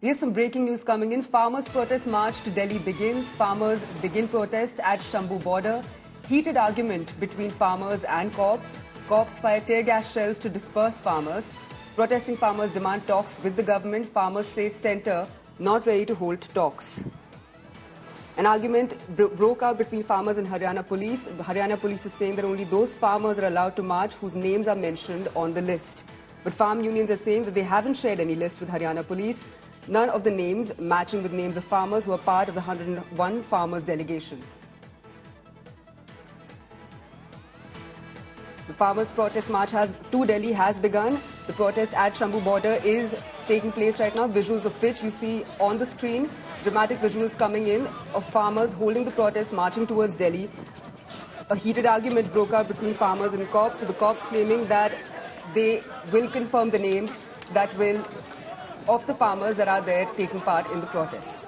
We have some breaking news coming in. Farmers' protest march to Delhi begins. Farmers begin protest at Shambhu border. Heated argument between farmers and cops. Cops fire tear gas shells to disperse farmers. Protesting farmers demand talks with the government. Farmers say centre not ready to hold talks. An argument broke out between farmers and Haryana police. Haryana police is saying that only those farmers are allowed to march whose names are mentioned on the list. But farm unions are saying that they haven't shared any list with Haryana police. None of the names matching with names of farmers who are part of the 101 farmers delegation. The farmers' protest march to Delhi has begun. The protest at Shambhu border is taking place right now, visuals of which you see on the screen. Dramatic visuals coming in of farmers holding the protest, marching towards Delhi. A heated argument broke out between farmers and cops. So the cops claiming that they will confirm the names of the farmers that are there taking part in the protest.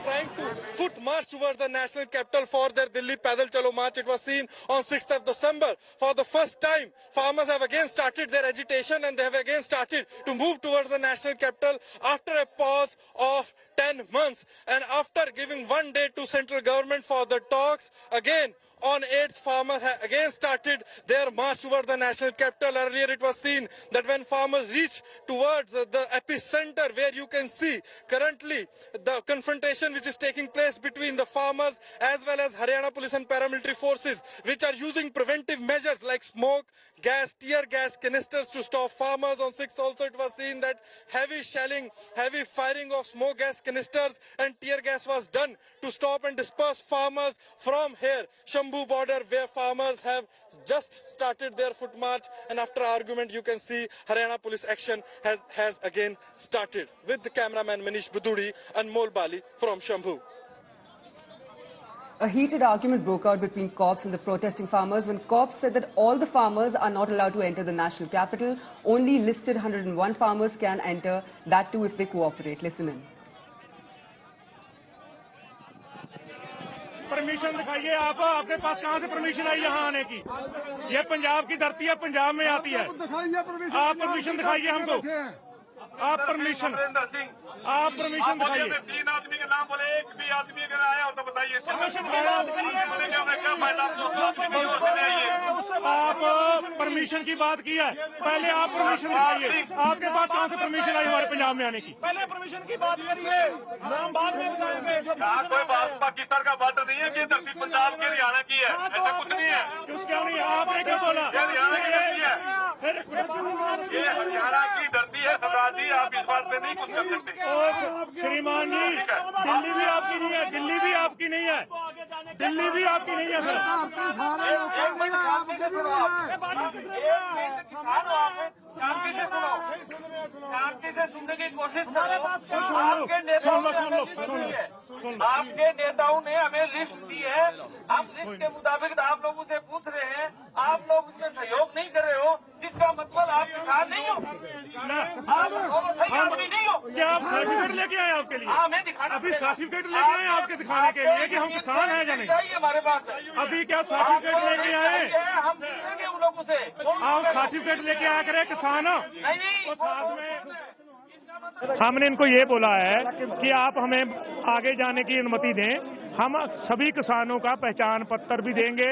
Trying to foot march towards the national capital for their Delhi Paidal Chalo march. It was seen on 6th of December. For the first time, farmers have again started their agitation and they have again started to move towards the national capital after a pause of 10 months. And after giving 1 day to central government for the talks, again on 8th, farmers have again started their march towards the national capital. Earlier it was seen that when farmers reach towards the epicenter where you can see currently the confrontation which is taking place between the farmers as well as Haryana police and paramilitary forces, which are using preventive measures like smoke, gas, tear gas canisters to stop farmers. On 6th also it was seen that heavy shelling, heavy firing of smoke gas canisters and tear gas was done to stop and disperse farmers from here, Shambhu border, where farmers have just started their foot march, and after argument you can see Haryana police action has again started. With the cameraman Manish Bududi and Anmol Bali from Shambhu. A heated argument broke out between cops and the protesting farmers when cops said that all the farmers are not allowed to enter the national capital. Only listed 101 farmers can enter, that too if they cooperate. Listen in. Permission दिखाइए आप, आपके पास कहाँ से permission आई यहाँ आने की? ये पंजाब की धरती है, पंजाब में आती है। आप परमिशन दिखाइए हमको, आप परमिशन दिखाइए। 3 आदमी के नाम बोले, एक भी आदमी अगर आया हो तो बताइए। आप परमिशन की बात की है, पहले आप परमिशन दिखाइए। आपके पास कहाँ से परमिशन आई हमारे पंजाब में आने की? पहले परमिशन की बात करिए, नाम बाद में बताएंगे। कोई पाकिस्तान का बात नहीं है कि धरती पंजाब की हरियाणा की है, ऐसा कुछ नहीं है। क्यों नहीं? आपने क्या बोला? हरियाणा की धरती है, ये हरियाणा की धरती है। सरदार जी, आप इस बात पे नहीं कुछ कर सकते। श्रीमान जी, दिल्ली भी आपकी नहीं है, दिल्ली भी आपकी नहीं है, दिल्ली भी आपकी नहीं है सर। शांति से सुनने की कोशिश करो। आपके नेताओं ने हमें लिस्ट दी है, हम लिस्ट के मुताबिक आप लोगों से पूछ रहे हैं, आप लोग उसमें सहयोग नहीं कर रहे हो, जिसका मतलब आप किसान नहीं हो, आप सही आदमी नहीं हो। क्या आप सर्टिफिकेट लेके आए आपके लिए? हाँ, मैं दिखाना। अभी सर्टिफिकेट लेके आए आपके दिखाने के लिए कि हम किसान हैं या नहीं? हमारे पास अभी क्या सर्टिफिकेट लेके आए? हम पूछेंगे उन लोगों से। आप सर्टिफिकेट लेके आया करें किसान हो। नहीं, साथ में हमने इनको ये बोला है कि आप हमें आगे जाने की अनुमति दें, हम सभी किसानों का पहचान पत्र भी देंगे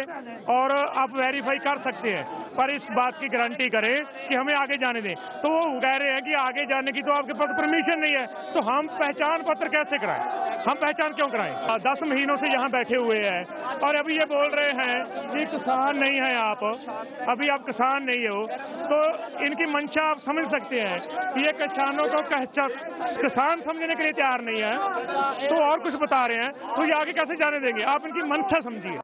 और आप वेरीफाई कर सकते हैं, पर इस बात की गारंटी करें कि हमें आगे जाने दें। तो वो कह रहे हैं कि आगे जाने की तो आपके पास परमिशन नहीं है, तो हम पहचान पत्र कैसे कराएं? हम पहचान क्यों कराएं? 10 महीनों से यहाँ बैठे हुए हैं और अभी ये बोल रहे हैं कि किसान नहीं है आप, अभी आप किसान नहीं हो, तो इनकी मंशा आप समझ सकते हैं कि ये किसानों को किसान समझने के लिए तैयार नहीं है, तो और कुछ बता रहे हैं, तो ये आगे कैसे जाने देंगे? आप इनकी मंशा समझिए।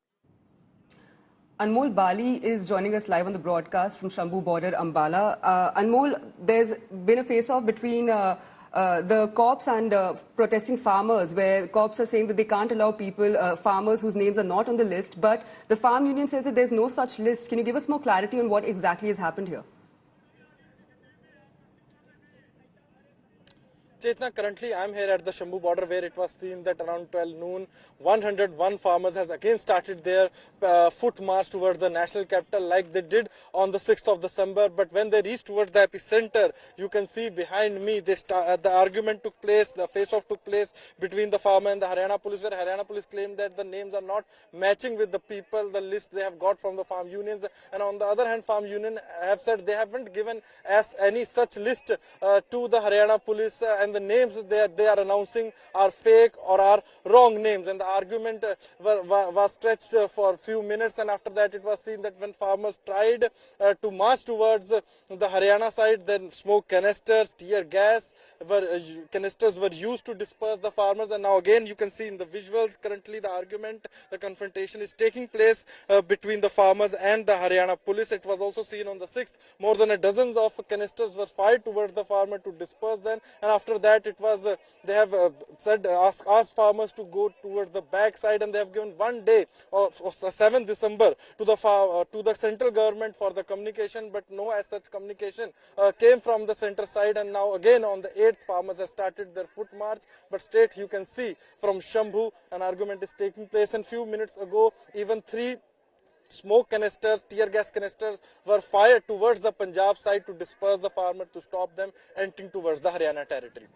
Anmol Bali is joining us live on the broadcast from Shambhu border, Ambala. Anmol, there's been a face-off between the cops and protesting farmers, where cops are saying that they can't allow people, farmers whose names are not on the list, but the farm union says that there's no such list. Can you give us more clarity on what exactly has happened here? Chetna, currently I'm here at the Shambhu border where it was seen that around 12 noon, 101 farmers has again started their foot march towards the national capital like they did on the 6th of December. But when they reached towards the epicenter, you can see behind me the argument took place, the face-off took place between the farmer and the Haryana police, where Haryana police claimed that the names are not matching with the people, the list they have got from the farm unions. And on the other hand, farm union have said they haven't given us any such list to the Haryana police, and the names they are announcing are fake or are wrong names. And the argument was stretched for a few minutes, and after that it was seen that when farmers tried to march towards the Haryana side, then smoke canisters, tear gas canisters were used to disperse the farmers. And now again you can see in the visuals, currently the argument, the confrontation is taking place between the farmers and the Haryana police. It was also seen on the 6th, more than a dozen of canisters were fired towards the farmer to disperse them. And after that it was they have said asked farmers to go towards the back side, and they have given 1 day of 7th December to the central government for the communication, but no as such communication came from the center side. And now again on the 8th, farmers have started their foot march. But straight you can see from Shambhu an argument is taking place, and few minutes ago even 3 smoke canisters, tear gas canisters were fired towards the Punjab side to disperse the farmer, to stop them entering towards the Haryana territory.